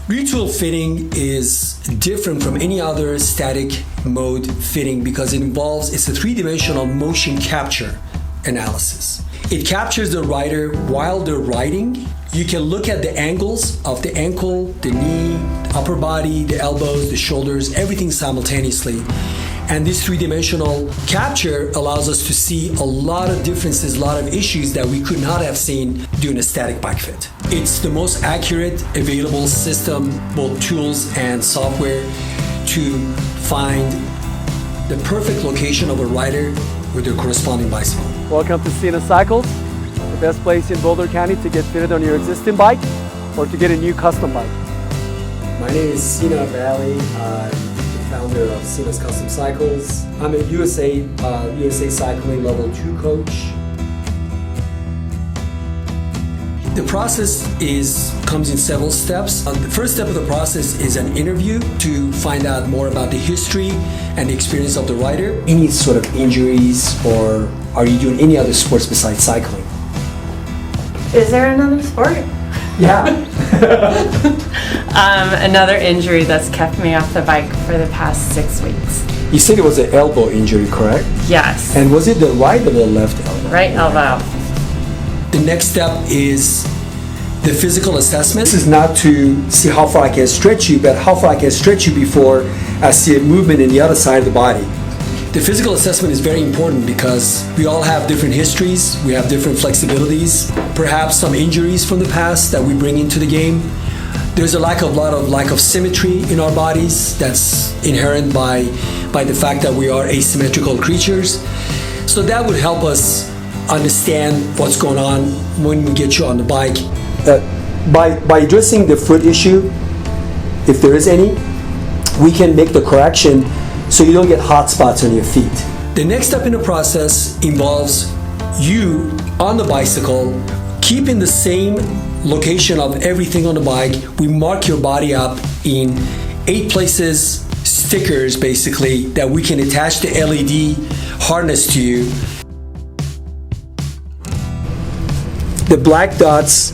Retül fitting is different from any other static mode fitting because it's a three-dimensional motion capture analysis. It captures the rider while they're riding. You can look at the angles of the ankle, the knee, upper body, the elbows, the shoulders, everything simultaneously. And this three-dimensional capture allows us to see a lot of differences, a lot of issues that we could not have seen during a static bike fit. It's the most accurate available system, both tools and software, to find the perfect location of a rider with their corresponding bicycle. Welcome to Cenna Cycles, the best place in Boulder County to get fitted on your existing bike or to get a new custom bike. My name is Cenna Valley. Founder of Cenna's Custom Cycles. I'm a USA Cycling Level 2 coach. The process comes in several steps. The first step of the process is an interview to find out more about the history and the experience of the rider. Any sort of injuries, or are you doing any other sports besides cycling? Is there another sport? Yeah. Another injury that's kept me off the bike for the past 6 weeks. You said it was an elbow injury, correct? Yes. And was it the right or the left elbow? Right elbow. The next step is the physical assessment. This is not to see how far I can stretch you, but how far I can stretch you before I see a movement in the other side of the body. The physical assessment is very important because we all have different histories, we have different flexibilities, perhaps some injuries from the past that we bring into the game. There's a lack of symmetry in our bodies that's inherent by the fact that we are asymmetrical creatures. So that would help us understand what's going on when we get you on the bike. By addressing the foot issue, if there is any, we can make the correction so you don't get hot spots on your feet. The next step in the process involves you on the bicycle keeping the same location of everything on the bike. We mark your body up in 8 places, stickers basically, that we can attach the LED harness to you. The black dots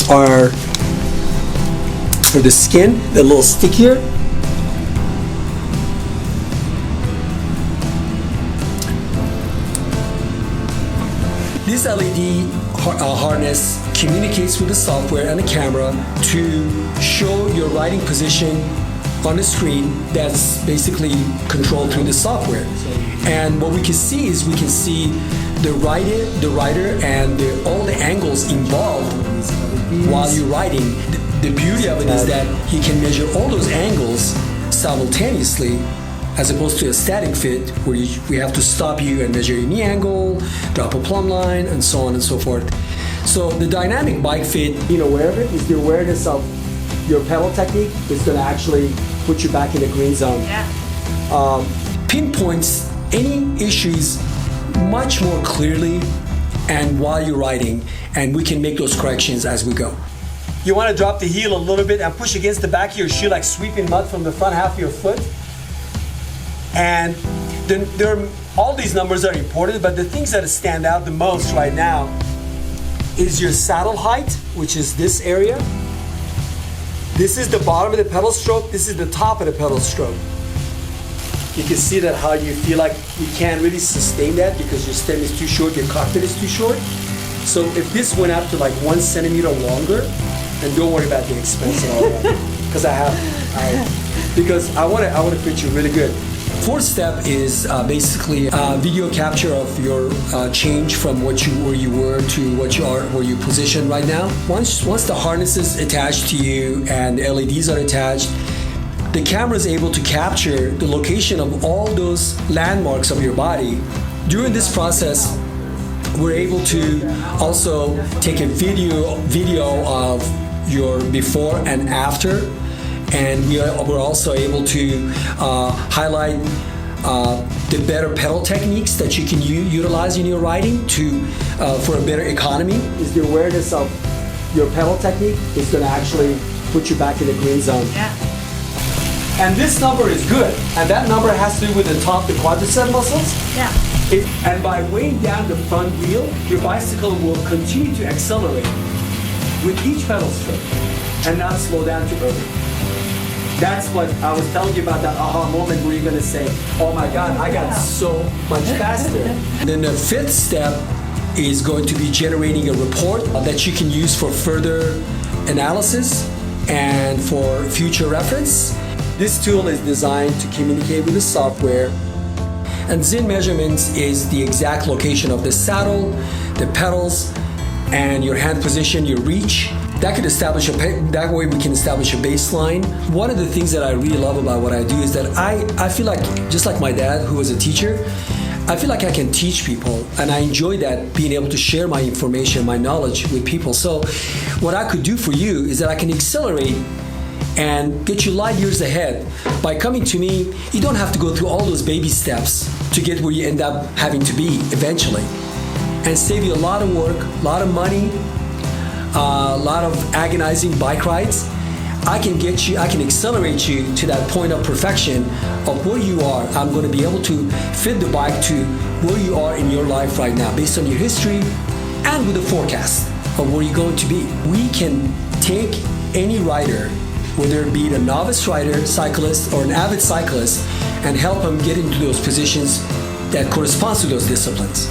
are for the skin, a little stickier. This LED harness communicates with the software and the camera to show your riding position on the screen that's basically controlled through the software. And what we can see is the rider and all the angles involved while you're riding. The beauty of it is that you can measure all those angles simultaneously, as opposed to a static fit where we have to stop you and measure your knee angle, drop a plumb line, and so on and so forth. So the dynamic bike fit, being aware of it, is the awareness of your pedal technique is going to actually put you back in the green zone. Yeah. Pinpoints any issues much more clearly and while you're riding, and we can make those corrections as we go. You want to drop the heel a little bit and push against the back of your shoe like sweeping mud from the front half of your foot. And then all these numbers are important, but the things that stand out the most right now is your saddle height, which is this area. This is the bottom of the pedal stroke. This is the top of the pedal stroke. You can see that how you feel like you can't really sustain that because your stem is too short, your cockpit is too short. So if this went up to like 1 centimeter longer, and don't worry about the expense and all that, because I want to fit you really good. Fourth step is basically video capture of your change from where you were to where you position right now. Once the harness is attached to you and the LEDs are attached, the camera is able to capture the location of all those landmarks of your body. During this process, we're able to also take a video of your before and after, and we're also able to highlight the better pedal techniques that you can utilize in your riding for a better economy. Is the awareness of your pedal technique is going to actually put you back in the green zone. Yeah. And this number is good, and that number has to do with the quadricep muscles. Yeah. And by weighing down the front wheel, your bicycle will continue to accelerate. with each pedal stroke and not slow down too early. That's what I was telling you about, that aha moment where you're going to say, oh my God, I got so much faster. Then the fifth step is going to be generating a report that you can use for further analysis and for future reference. This tool is designed to communicate with the software, and Zin measurements is the exact location of the saddle, the pedals, and your hand position, your reach. That way we can establish a baseline. One of the things that I really love about what I do is that I feel like, just like my dad who was a teacher, I feel like I can teach people, and I enjoy that, being able to share my information, my knowledge with people. So what I could do for you is that I can accelerate and get you light years ahead. By coming to me, you don't have to go through all those baby steps to get where you end up having to be eventually, and save you a lot of work, a lot of money, a lot of agonizing bike rides. I can accelerate you to that point of perfection of where you are. I'm going to be able to fit the bike to where you are in your life right now based on your history and with a forecast of where you're going to be. We can take any rider, whether it be a novice rider, cyclist, or an avid cyclist, and help them get into those positions that corresponds to those disciplines.